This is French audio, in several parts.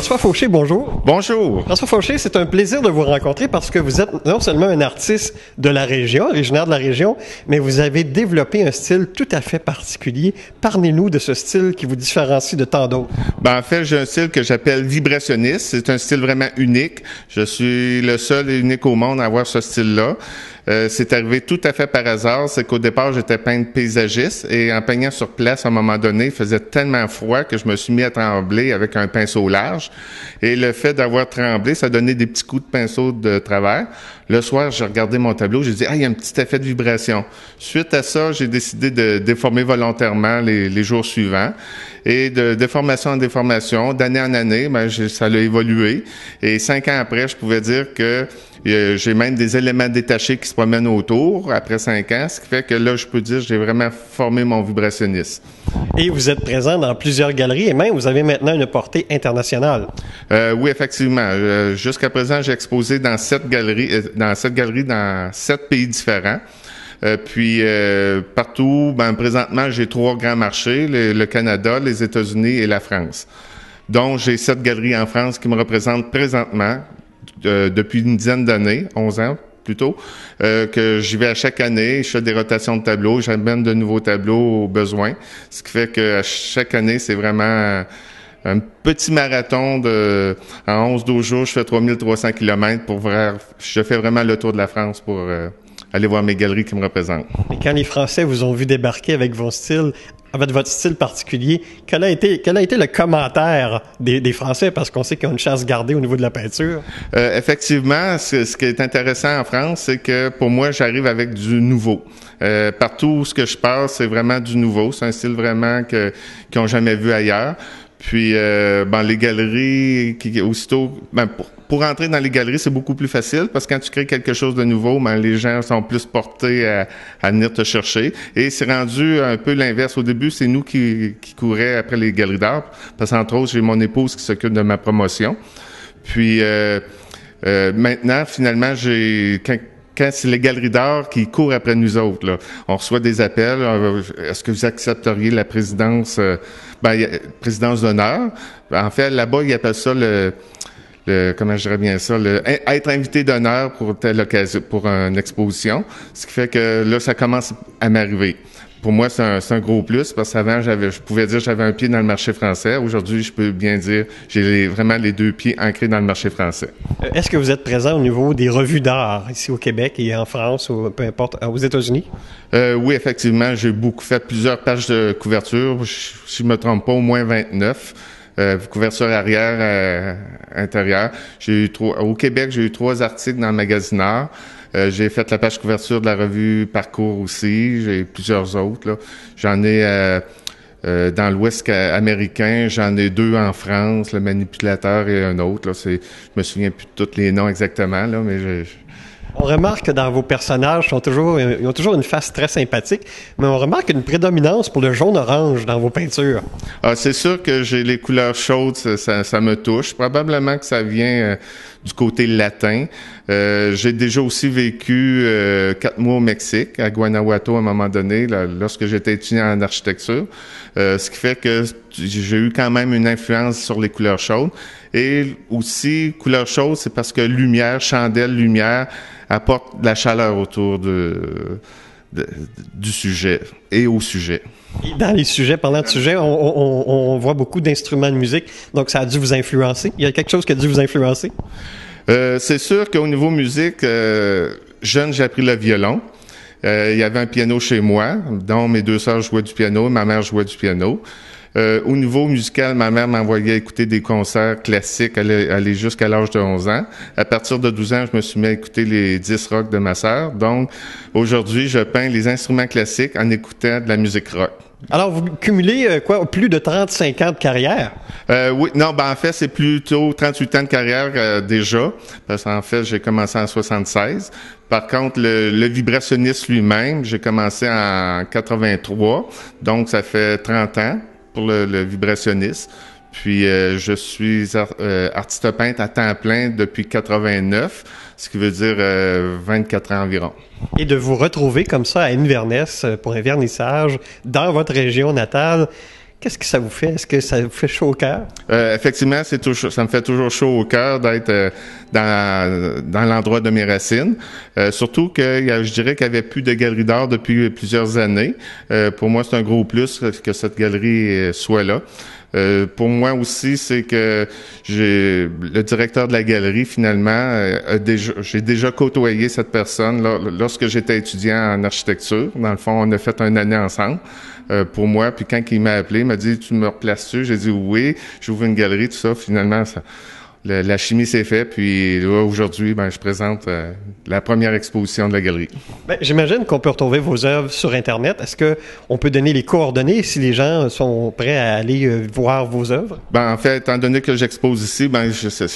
François Fauché, bonjour. Bonjour. François Fauché, c'est un plaisir de vous rencontrer parce que vous êtes non seulement un artiste de la région, originaire de la région, mais vous avez développé un style tout à fait particulier. Parlez-nous de ce style qui vous différencie de tant d'autres. En fait, j'ai un style que j'appelle vibrationniste. C'est un style vraiment unique. Je suis le seul et unique au monde à avoir ce style-là. C'est arrivé tout à fait par hasard. C'est qu'au départ, j'étais peintre paysagiste et en peignant sur place, à un moment donné, il faisait tellement froid que je me suis mis à trembler avec un pinceau large. Et le fait d'avoir tremblé, ça donnait des petits coups de pinceau de travers. Le soir, j'ai regardé mon tableau, j'ai dit « Ah, il y a un petit effet de vibration ». Suite à ça, j'ai décidé de déformer volontairement les jours suivants. Et de déformation en déformation, d'année en année, ça a évolué. Et 5 ans après, je pouvais dire que j'ai même des éléments détachés qui se promènent autour après 5 ans, ce qui fait que là, je peux dire que j'ai vraiment formé mon vibrationniste. Et vous êtes présent dans plusieurs galeries et même vous avez maintenant une portée internationale. Oui, effectivement. Jusqu'à présent, j'ai exposé dans 7 galeries, dans 7 pays différents. Partout, présentement, j'ai 3 grands marchés, le Canada, les États-Unis et la France. Donc, j'ai 7 galeries en France qui me représentent présentement, depuis une dizaine d'années, 11 ans plutôt, que j'y vais à chaque année, je fais des rotations de tableaux, j'amène de nouveaux tableaux au besoin, ce qui fait que chaque année, c'est vraiment un petit marathon en 11-12 jours, je fais 3300 kilomètres je fais vraiment le tour de la France pour aller voir mes galeries qui me représentent. Et quand les Français vous ont vu débarquer avec votre style particulier, quel a été le commentaire des Français? Parce qu'on sait qu'ils ont une chasse gardée au niveau de la peinture. Effectivement, ce qui est intéressant en France, c'est que pour moi, j'arrive avec du nouveau. Partout où je passe, c'est vraiment du nouveau. C'est un style vraiment qu'ils n'ont jamais vu ailleurs. Puis, les galeries, pour entrer dans les galeries, c'est beaucoup plus facile parce que quand tu crées quelque chose de nouveau, les gens sont plus portés à venir te chercher. Et c'est rendu un peu l'inverse. Au début, c'est nous qui courions après les galeries d'art parce qu'entre autres, j'ai mon épouse qui s'occupe de ma promotion. Puis, maintenant, finalement, quand c'est les galeries d'art qui courent après nous autres, là, on reçoit des appels. Est-ce que vous accepteriez la présidence d'honneur? En fait, là-bas, ils appellent ça comment je dirais bien ça, être invité d'honneur pour telle occasion, pour une exposition. Ce qui fait que là, ça commence à m'arriver. Pour moi, c'est un gros plus parce qu'avant, je pouvais dire que j'avais un pied dans le marché français. Aujourd'hui, je peux bien dire j'ai vraiment les 2 pieds ancrés dans le marché français. Est-ce que vous êtes présent au niveau des revues d'art ici au Québec et en France ou peu importe, aux États-Unis? Oui, effectivement, j'ai fait plusieurs pages de couverture. Si je me trompe pas, au moins 29. Couverture arrière, intérieure. Au Québec, j'ai eu 3 articles dans le Magasineur. J'ai fait la page couverture de la revue Parcours aussi. J'ai plusieurs autres, là. J'en ai dans l'Ouest américain, j'en ai 2 en France, le Manipulateur et un autre. Là, je me souviens plus de tous les noms exactement, là, mais On remarque que dans vos personnages, ils ont toujours une face très sympathique, mais on remarque une prédominance pour le jaune-orange dans vos peintures. Ah, c'est sûr que j'ai les couleurs chaudes, ça me touche. Probablement que ça vient du côté latin. J'ai déjà aussi vécu 4 mois au Mexique, à Guanajuato à un moment donné, lorsque j'étais étudiant en architecture. Ce qui fait que j'ai eu quand même une influence sur les couleurs chaudes. Et aussi, couleur chaude, c'est parce que lumière, apporte de la chaleur autour du sujet et au sujet. Et dans les sujets, parlant de sujets, on voit beaucoup d'instruments de musique, donc ça a dû vous influencer. Il y a quelque chose qui a dû vous influencer? C'est sûr qu'au niveau musique, jeune, j'ai appris le violon. Il y avait un piano chez moi, dont mes 2 sœurs jouaient du piano, ma mère jouait du piano. Au niveau musical, ma mère m'envoyait écouter des concerts classiques, aller jusqu'à l'âge de 11 ans. À partir de 12 ans, je me suis mis à écouter les 10 rock de ma sœur. Donc, aujourd'hui, je peins les instruments classiques en écoutant de la musique rock. Alors, vous cumulez plus de 35 ans de carrière? Oui, non, en fait, c'est plutôt 38 ans de carrière déjà, parce qu'en fait, j'ai commencé en 76. Par contre, le vibrationniste lui-même, j'ai commencé en 83, donc ça fait 30 ans pour le vibrationniste. Puis, je suis artiste peintre à temps plein depuis 89, ce qui veut dire 24 ans environ. Et de vous retrouver comme ça à Inverness pour un vernissage dans votre région natale, Qu'est-ce que ça vous fait? Est-ce que ça vous fait chaud au cœur? Effectivement, ça me fait toujours chaud au cœur d'être dans l'endroit de mes racines. Surtout que je dirais qu'il n'y avait plus de galerie d'art depuis plusieurs années. Pour moi, c'est un gros plus que cette galerie soit là. Pour moi aussi, c'est que le directeur de la galerie, finalement, j'ai déjà côtoyé cette personne lorsque j'étais étudiant en architecture. Dans le fond, on a fait une année ensemble. Pour moi, puis quand il m'a appelé, il m'a dit « Tu me replaces-tu? » J'ai dit « Oui, j'ouvre une galerie, tout ça. » Finalement, la chimie s'est faite, puis là, aujourd'hui, je présente la première exposition de la galerie. J'imagine qu'on peut retrouver vos œuvres sur Internet. Est-ce qu'on peut donner les coordonnées si les gens sont prêts à aller voir vos œuvres? En fait, étant donné que j'expose ici,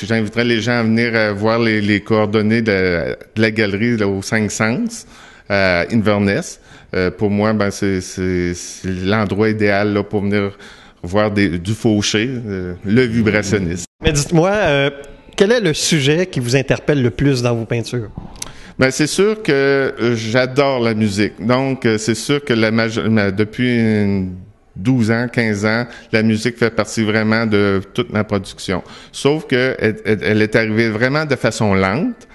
j'inviterais les gens à venir voir les coordonnées de la galerie là, au 5 Sens, à Inverness. Pour moi, c'est l'endroit idéal là, pour venir voir du fauché, le vibrationniste. Mais dites-moi, quel est le sujet qui vous interpelle le plus dans vos peintures? C'est sûr que j'adore la musique. Donc, c'est sûr que depuis 12 ans, 15 ans, la musique fait partie vraiment de toute ma production. Sauf que elle est arrivée vraiment de façon lente.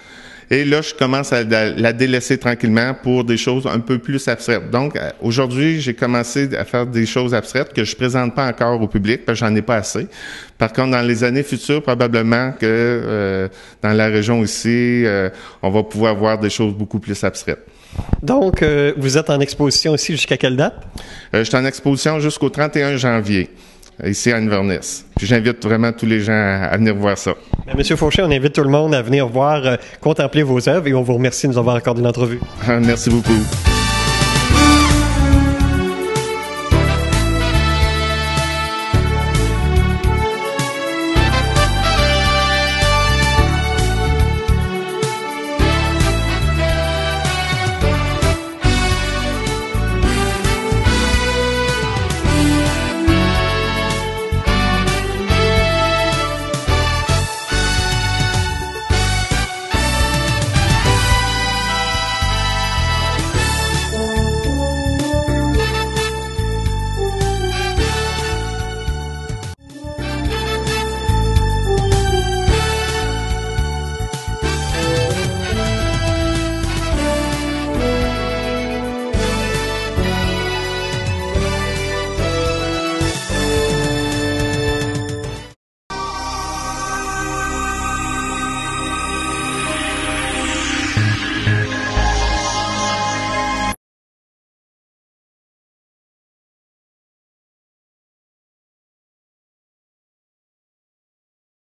Et là, je commence à la délaisser tranquillement pour des choses un peu plus abstraites. Donc, aujourd'hui, j'ai commencé à faire des choses abstraites que je présente pas encore au public parce que j'en ai pas assez. Par contre, dans les années futures, probablement que dans la région ici, on va pouvoir voir des choses beaucoup plus abstraites. Donc, vous êtes en exposition ici jusqu'à quelle date? Je suis en exposition jusqu'au 31 janvier. Ici à Inverness. Puis j'invite vraiment tous les gens à venir voir ça. Monsieur Fauché, on invite tout le monde à venir voir, contempler vos œuvres et on vous remercie de nous avoir accordé l'entrevue. Merci beaucoup.